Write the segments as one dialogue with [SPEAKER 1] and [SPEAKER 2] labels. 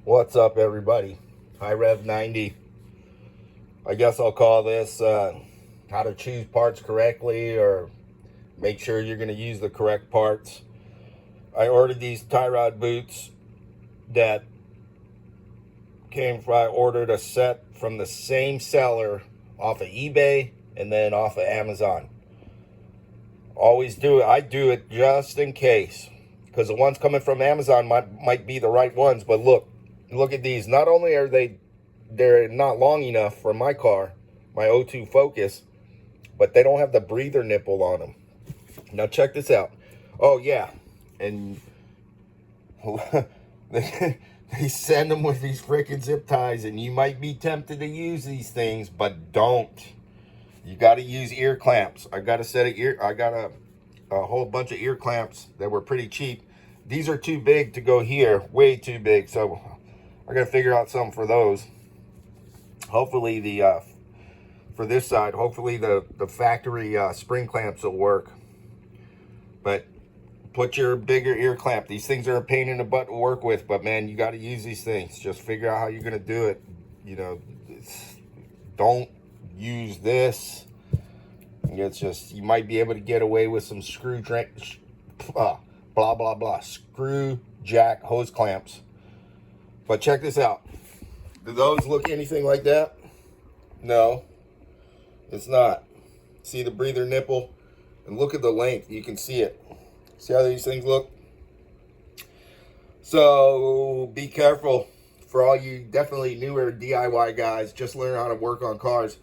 [SPEAKER 1] What's up, everybody? High Rev 90. I guess I'll call this how to choose parts correctly, or make sure you're going to use the correct parts. I ordered these tie rod boots that I ordered a set from the same seller off of eBay and then off of Amazon. Always do it. I do it just in case, because the ones coming from Amazon might be the right ones. But look at these. Not only are they're not long enough for my car, my O2 Focus, but they don't have the breather nipple on them. Now check this out. Oh yeah, and they send them with these freaking zip ties, and you might be tempted to use these things, but don't. You got to use ear clamps. I got a whole bunch of ear clamps that were pretty cheap. These are too big to go here, way too big. So I got to figure out something for those. Hopefully for this side, hopefully the factory spring clamps will work. But put your bigger ear clamp. These things are a pain in the butt to work with, but man, you got to use these things. Just figure out how you're going to do it. You know, don't use this. It's just, you might be able to get away with some screw jack hose clamps. But check this out. Do those look anything like that? No, it's not. See the breather nipple? And look at the length. You can see it. See how these things look? So be careful. For all you definitely newer DIY guys, just learn how to work on cars.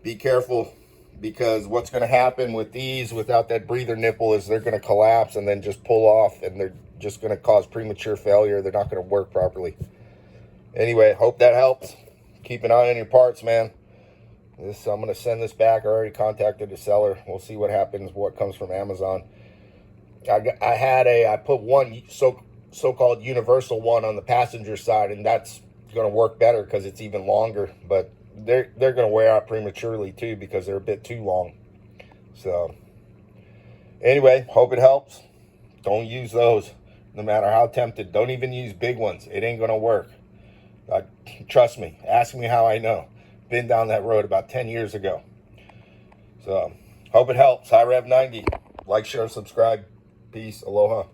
[SPEAKER 1] Be careful, because what's going to happen with these without that breather nipple is they're going to collapse and then just pull off, and they're just going to cause premature failure. They're not going to work properly. Anyway, hope that helps. Keep an eye on your parts, man. I'm going to send this back. I already contacted the seller. We'll see what happens, what comes from Amazon. I put one so-called universal one on the passenger side, and that's going to work better because it's even longer. But they're going to wear out prematurely too, because they're a bit too long. So anyway, hope it helps. Don't use those, no matter how tempted. Don't even use big ones. It ain't going to work. Trust me. Ask me how I know. Been down that road about 10 years ago. So hope it helps. High Rev 90. Like, share, subscribe. Peace. Aloha.